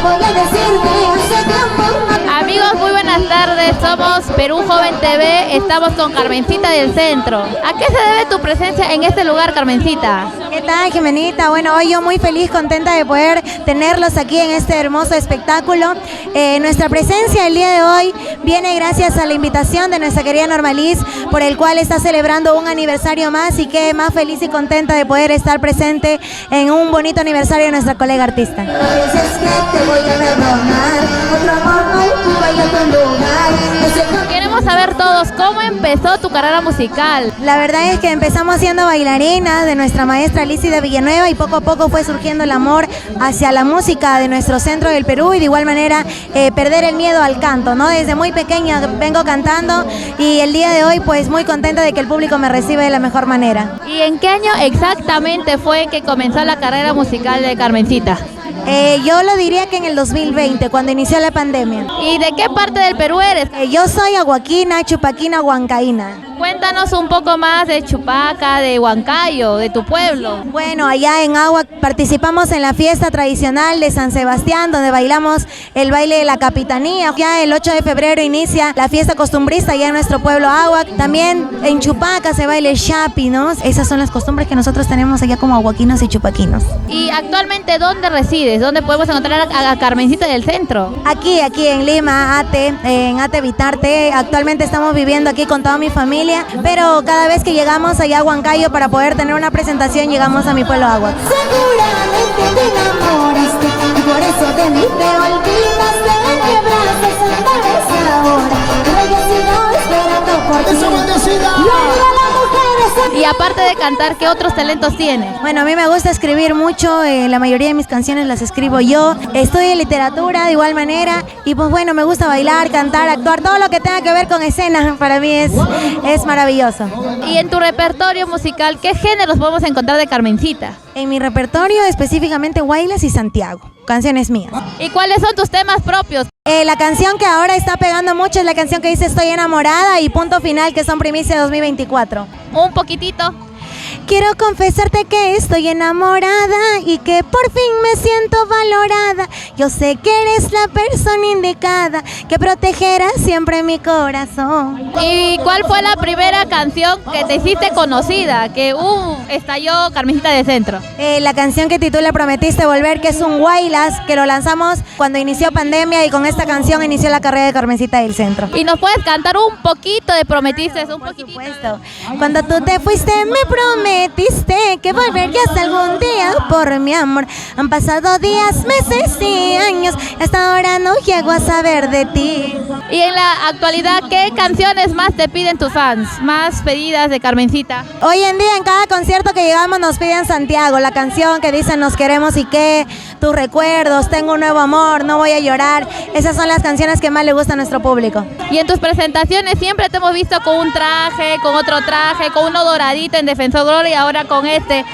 ¿qué voy a decirte? Hace tiempo. Amigos, muy buenas tardes, somos Perú Joven TV, estamos con Carmencita del Centro. ¿A qué se debe tu presencia en este lugar, Carmencita? ¿Qué tal, Jimenita? Bueno, hoy yo muy feliz, contenta de poder tenerlos aquí en este hermoso espectáculo. Nuestra presencia el día de hoy viene gracias a la invitación de nuestra querida Normaliz, por el cual está celebrando un aniversario más, y que más feliz y contenta de poder estar presente en un bonito aniversario de nuestra colega artista. Queremos saber todos, ¿cómo empezó tu carrera musical? La verdad es que empezamos siendo bailarinas de nuestra maestra Lizzy de Villanueva, y poco a poco fue surgiendo el amor hacia la música de nuestro centro del Perú, y de igual manera perder el miedo al canto, ¿no? Desde muy pequeña vengo cantando, y el día de hoy pues muy contenta de que el público me recibe de la mejor manera. ¿Y en qué año exactamente fue que comenzó la carrera musical de Carmencita? Yo lo diría que en el 2020, cuando inició la pandemia. ¿Y de qué parte del Perú eres? Yo soy aguaquina, chupaquina, huancaína. Cuéntanos un poco más de Chupaca, de Huancayo, de tu pueblo. Bueno, allá en Aguac participamos en la fiesta tradicional de San Sebastián, donde bailamos el baile de la capitanía. Ya el 8 de febrero inicia la fiesta costumbrista allá en nuestro pueblo Aguac. También en Chupaca se baila el Chapi, ¿no? Esas son las costumbres que nosotros tenemos allá como aguaquinos y chupaquinos. ¿Y actualmente dónde resides? ¿Dónde podemos encontrar a Carmencita del Centro? Aquí en Lima, Ate, en Ate Vitarte. Actualmente estamos viviendo aquí con toda mi familia, pero cada vez que llegamos allá a Huancayo para poder tener una presentación, llegamos a mi pueblo Aguac. Seguramente te enamoraste y por eso de mí te olvidaste. ¿En qué brazos andas ahora? Pero yo sigo esperando por ti. ¡Eso, bendecida! Y aparte de cantar, ¿qué otros talentos tienes? Bueno, a mí me gusta escribir mucho, la mayoría de mis canciones las escribo yo. Estudio literatura de igual manera, y pues bueno, me gusta bailar, cantar, actuar, todo lo que tenga que ver con escena, para mí es maravilloso. Y en tu repertorio musical, ¿qué géneros podemos encontrar de Carmencita? En mi repertorio específicamente Guaylas y Santiago, canciones mías. ¿Y cuáles son tus temas propios? La canción que ahora está pegando mucho es la canción que dice Estoy enamorada y Punto Final, que son primicia 2024. Un poquitito. Quiero confesarte que estoy enamorada y que por fin me siento valorada. Yo sé que eres la persona indicada que protegerá siempre mi corazón. ¿Y cuál fue la primera canción que te hiciste conocida? Que estalló Carmencita del Centro. La canción que titula Prometiste Volver, que es un Guaylas, que lo lanzamos cuando inició pandemia, y con esta canción inició la carrera de Carmencita del Centro. ¿Y nos puedes cantar un poquito de Prometiste? Por supuesto. Cuando tú te fuiste me prometiste que volverías algún día por mi amor. Han pasado días, meses y años, hasta ahora no llego a saber de ti. Y en la actualidad, ¿qué canciones más te piden tus fans? ¿Más pedidas de Carmencita? Hoy en día en cada concierto que llegamos nos piden Santiago, la canción que dice Nos queremos y qué, tus recuerdos, Tengo un nuevo amor, No voy a llorar. Esas son las canciones que más le gustan a nuestro público. Y en tus presentaciones siempre te hemos visto con un traje, con otro traje, con uno doradito en Defensor Gloria, y ahora con este.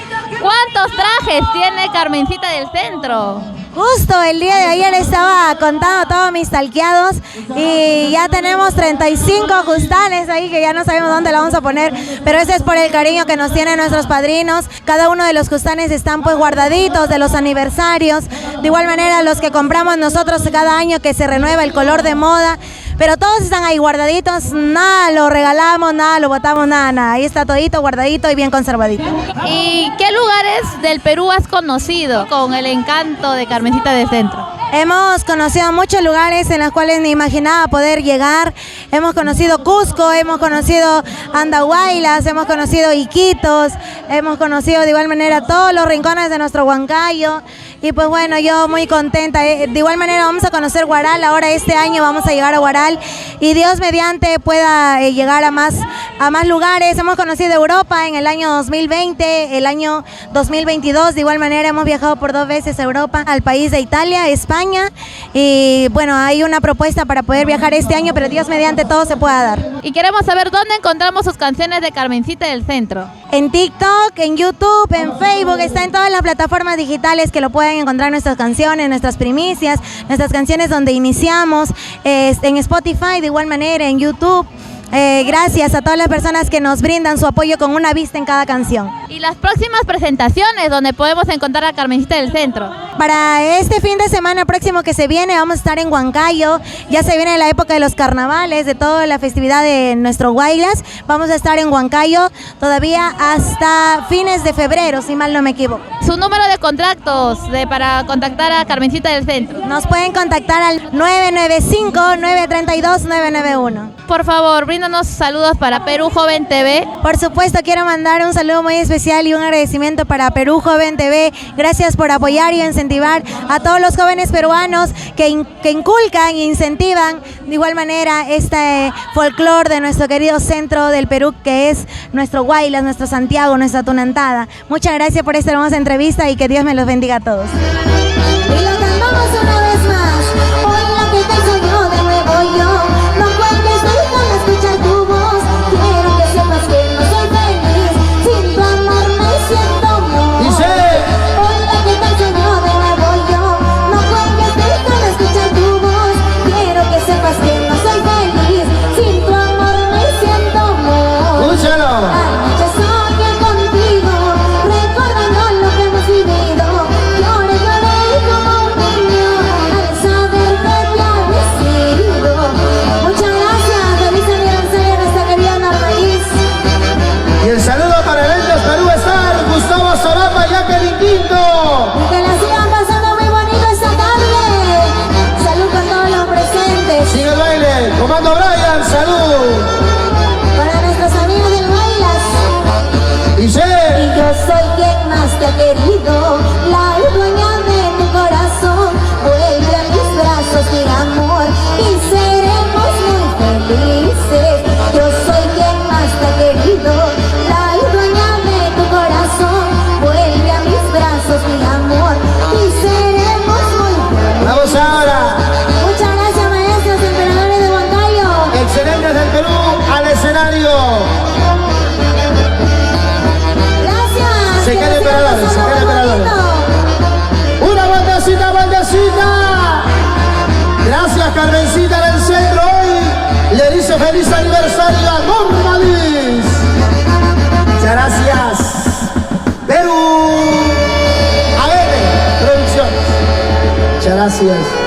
¿Cuántos trajes tiene Carmencita del Centro? Justo el día de ayer estaba contando todos mis talqueados, y ya tenemos 35 justanes ahí que ya no sabemos dónde la vamos a poner, pero ese es por el cariño que nos tienen nuestros padrinos. Cada uno de los justanes están pues guardaditos de los aniversarios, de igual manera los que compramos nosotros cada año, que se renueva el color de moda. Pero todos están ahí guardaditos, nada lo regalamos, nada lo botamos, nada. Ahí está todito guardadito y bien conservadito. ¿Y qué lugares del Perú has conocido con el encanto de Carmencita del Centro? Hemos conocido muchos lugares en los cuales ni imaginaba poder llegar. Hemos conocido Cusco, hemos conocido Andahuaylas, hemos conocido Iquitos, hemos conocido de igual manera todos los rincones de nuestro Huancayo. Y pues bueno, yo muy contenta. De igual manera vamos a conocer Huaral, ahora este año vamos a llegar a Huaral, y Dios mediante pueda llegar a más lugares. Hemos conocido Europa en el año 2020, el año 2022, de igual manera hemos viajado por 2 veces a Europa, al país de Italia, España, y bueno, hay una propuesta para poder viajar este año, pero Dios mediante todo se pueda dar. Y queremos saber dónde encontramos sus canciones de Carmencita del Centro. En TikTok, en YouTube, en Facebook, está en todas las plataformas digitales que lo pueden encontrar nuestras canciones, nuestras primicias, nuestras canciones donde iniciamos, en Spotify de igual manera, en YouTube. Gracias a todas las personas que nos brindan su apoyo con una vista en cada canción. Y las próximas presentaciones donde podemos encontrar a Carmencita del Centro. Para este fin de semana próximo que se viene, vamos a estar en Huancayo. Ya se viene la época de los carnavales, de toda la festividad de nuestro Guaylas. Vamos a estar en Huancayo todavía hasta fines de febrero, si mal no me equivoco. Su número de contactos para contactar a Carmencita del Centro. Nos pueden contactar al 995-932-991. Por favor, bríndanos saludos para Perú Joven TV. Por supuesto, quiero mandar un saludo muy especial y un agradecimiento para Perú Joven TV. Gracias por apoyar y incentivar a todos los jóvenes peruanos que inculcan e incentivan de igual manera este folclore de nuestro querido centro del Perú, que es nuestro Guaylas, nuestro Santiago, nuestra Tunantada. Muchas gracias por esta hermosa entrevista y que Dios me los bendiga a todos. Y lo cantamos una vez más. Hoy la que te soñó de nuevo yo. No cuentes, déjame escuchar tu voz. Quiero que sepas que no soy feliz. Sin tu amor me siento mal. Hoy la que te soñó de nuevo yo. No cuentes, déjame escuchar tu voz. Quiero que sepas que no soy feliz. Sin tu amor me siento mal. Anoche soñé contigo, recordando lo que hemos vivido. Lloré como un niño al saber que te había sido. Muchas gracias, feliz aniversario a nuestra querida Narvaís. Y el saludo para Eventos Perú Star, Gustavo Solapa y Jacqueline Quinto. Y que la sigan pasando muy bonito esta tarde. Salud con todos los presentes. Sigue el baile, Comando Brian, salud. Para nuestros amigos del Bailas. Y Y yo soy quien más te ha querido, la dueña de tu corazón. Vuelve a mis brazos, mi amor, y seremos muy felices. Yo soy quien más te ha querido, la dueña de tu corazón. Vuelve a mis brazos, mi amor, y seremos muy felices. vamos ahora, Muchas gracias, maestros emperadores de Huancayo. excelentes del Perú al escenario. Gracias. Se que quede la sigan emperadores, se pasando quede muy emperadores. bonito. Una bandecita, bandecita. Gracias, Carmencita del Centro. Hoy le dice feliz aniversario a Norma Liz. Muchas gracias. Perú. AN Producciones. Muchas gracias.